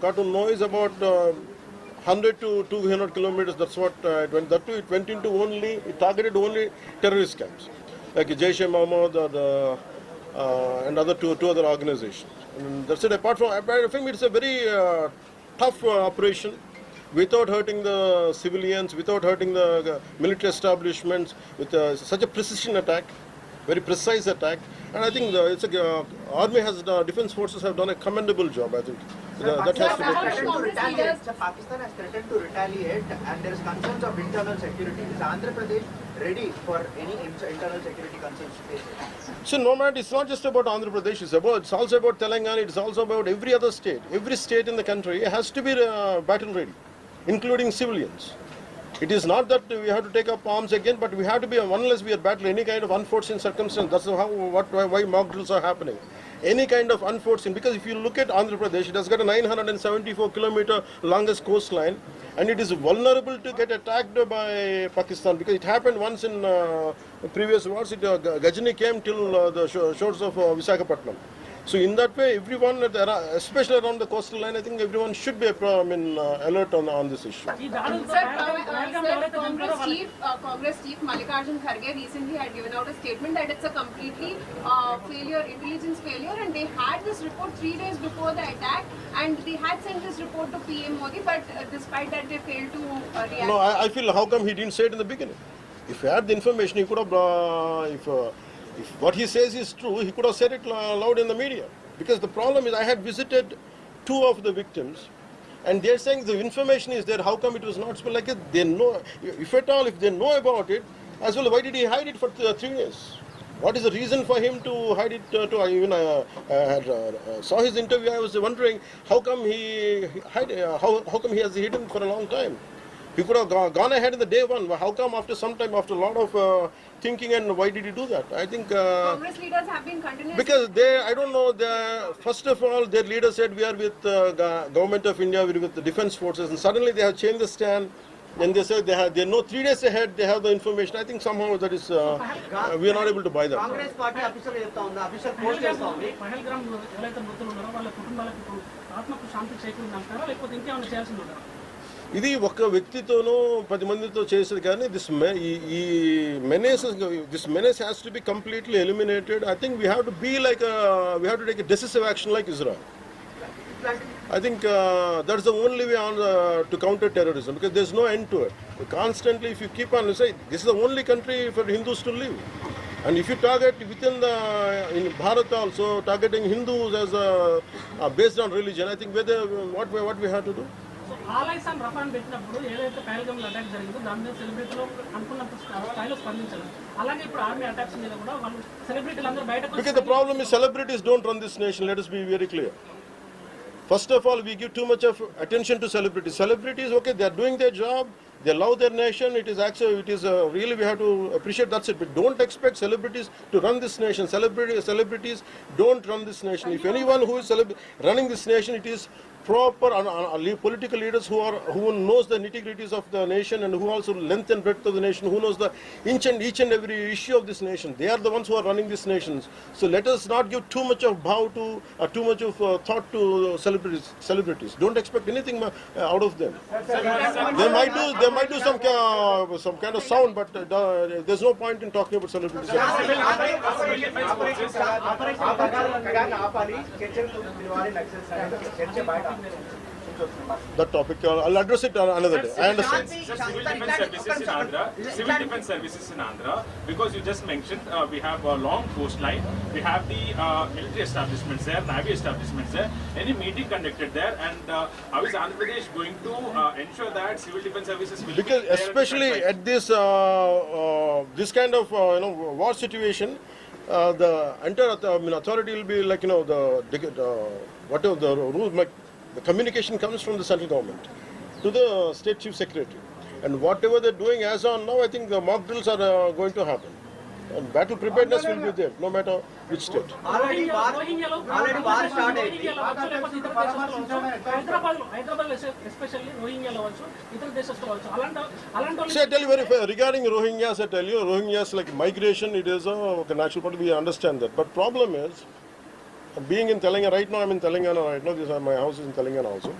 got to know is about 100 to 200 kilometers. That's what it went. That too, it went into only, it targeted only terrorist camps, like Jaish-e-Mohammed and other two other organizations. And that's it. Apart from, I think it's a very tough operation, without hurting the civilians, without hurting the military establishments, with such a precision attack, very precise attack. And I think army has, defense forces have done a commendable job. I think that has to be appreciated. Pakistan has threatened to retaliate, and there is concerns of internal security. Is Andhra Pradesh ready for any internal security concerns faced? So no matter, it's not just about Andhra Pradesh. It's also about Telangana. It's also about every other state. Every state in the country has to be battle ready, including civilians. It is not that we have to take up arms again, but we have to be, unless we are battling any kind of unforeseen circumstance. That's why mock drills are happening. Any kind of unforeseen, because if you look at Andhra Pradesh, it has got a 974-kilometer longest coastline, and it is vulnerable to get attacked by Pakistan, because it happened once in previous wars. Gajini came till the shores of Visakhapatnam. So in that way, everyone, especially around the coastal line, I think everyone should be alert on this issue. Congress Chief Mallikarjun Kharge recently had given out a statement that it's a completely intelligence failure, and they had this report 3 days before the attack, and they had sent this report to PM Modi, but despite that they failed to react. No, I feel, how come he didn't say it in the beginning? If he had the information, he could have, if what he says is true, he could have said it loud in the media. Because the problem is, I had visited 2 of the victims, and they're saying the information is there. How come it was not like it? They know, if at all, if they know about it, as well, why did he hide it for 3 years? What is the reason for him to hide it? Saw his interview. I was wondering how come he how come he has hidden it for a long time? He could have gone ahead in the day one. How come after some time, after a lot of thinking, and why did he do that? I think Congress leaders have been continuously, because I don't know. First of all, their leader said we are with government of India, we are with the defense forces, and suddenly they have changed the stand. And they said they know 3 days ahead they have the information. I think somehow that is we are not able to buy that. Congress party official post chestha undi. ఇది ఒక్క వ్యక్తితోనూ 10 మందితో చేసేది కానీ this menace has to be completely eliminated. I think we have to be like we have to take a decisive action like Israel. I think that's the only way to counter terrorism, because there's no end to it. Constantly, if you keep on saying this is the only country for Hindus to live, and if you target within in Bharat also targeting Hindus as based on religion, I think what we have to do. Allies and రఫాన్ పెట్టినప్పుడు ఏదైతే Pahalgam attack జరిగిందో దాని మీద సెలబ్రిటీలో అనుకున్నంత స్థాయిలో స్పందించారు. అలాగే ఇప్పుడు ఆర్మీ అటాక్స్ మీద కూడా వాళ్ళు సెలబ్రిటీలు అందరూ బయటకు. Because the problem is celebrities don't run this nation. Let us be very clear. First of all, we give too much of attention to celebrities. Celebrities, okay, they are doing their job. They love their nation. It is actually, really we have to appreciate. That's it. But don't expect celebrities to run this nation. Celebrities don't run this nation. If anyone who is running this nation, it is proper political leaders who knows the nitty-gritties of the nation, and who also length and breadth of the nation, who knows the each and every issue of this nation. They are the ones who are running this nation. So let us not give too much of too much of thought to celebrities. Don't expect anything out of them. They might do some kind of sound, but there's no point in talking about celebrities. That topic, I'll address it another day. I understand. Civil defense services in Andhra, because you just mentioned we have a long coastline, we have the military establishments there, navy establishments there. Any meeting conducted there, and how is Andhra Pradesh going to ensure that civil defense services will because be there especially at this kind of war situation, the entire authority will be like whatever the rules. The communication comes from the central government to the state chief secretary, and whatever they're doing as on now, I think the mock drills are going to happen, and battle preparedness will be there no matter which state. Already war started. Hyderabad especially రోహింగ్యాలో వచ్చు, ఇతర దేశస్తులు వచ్చు. అలాంటి So I tell you regarding Rohingyas, I tell you Rohingyas like migration, it is a natural part. We understand that, but problem is being in Telangana, right now I'm in Telangana right now, my house is in Telangana also.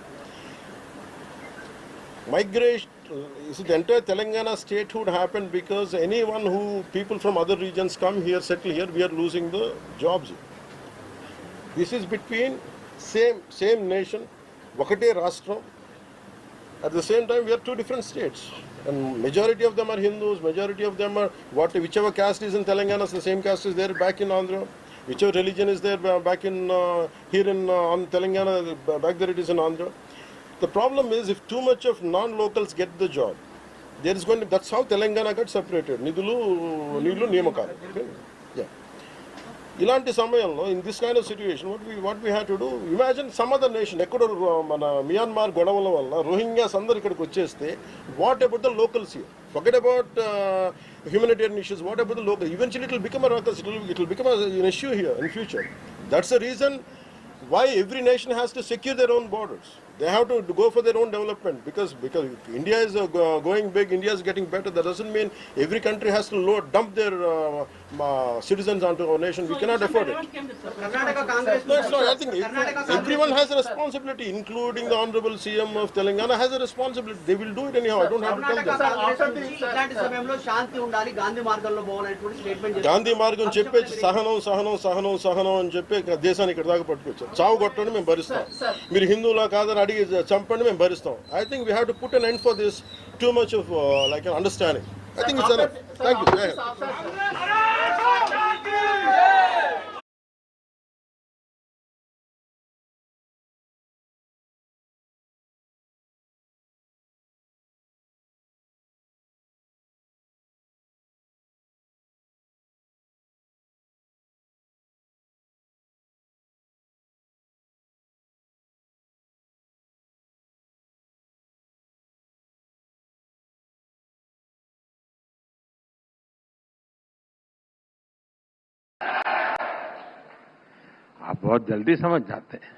Migration, the entire Telangana statehood happened because people from other regions come here, settle here, we are losing the jobs. This is between same nation, Vakate Rashtra. At the same time, we are two different states. And majority of them are Hindus, majority of them are whichever caste is in Telangana, the same caste is there back in Andhra. Whichever religion is there back in here in on Telangana, back there it is in Andhra. The problem is if too much of non-locals get the job, there is going to, that's how Telangana got separated. Nidulu, Niyamakalu. Okay? Yeah. ఇలాంటి సమయంలో in this kind of situation what we had to do, imagine some other nation ఎక్కడో మన Myanmar గొడవల వల్ల Rohingyas అందరు ఇక్కడికి వచ్చేస్తే what about the locals here? Forget about humanitarian issues, what about the local? Eventually it will become a ruckus, it will become an issue here in future. That's the reason why every nation has to secure their own borders. They have to go for their own development because India is going big, India is getting better. That doesn't mean every country has to dump their citizens onto our nation. We cannot afford it. Karnataka Congress. No, it's not. I think everyone has a responsibility, including the Honorable CM of Telangana has a responsibility. They will do it anyhow. I don't have to tell them. ఇలాంటి సమయంలో శాంతి ఉండాలి, గాంధీ మార్గంలో పోవాలనేటువంటి statement Gandhi మార్గం చెప్పేసి సహనం అని చెప్పి దేశాన్ని ఇక్కడ దాకా పట్టుకొచ్చారు. చావు కొట్టండి మేము భరిస్తాం, మీరు హిందువులా కాదని అడిగి చంపండి మేము భరిస్తాం. I think we have to put an end for this too much of like an understanding. I think it's enough. Thank you. आप बहुत जल्दी समझ जाते हैं.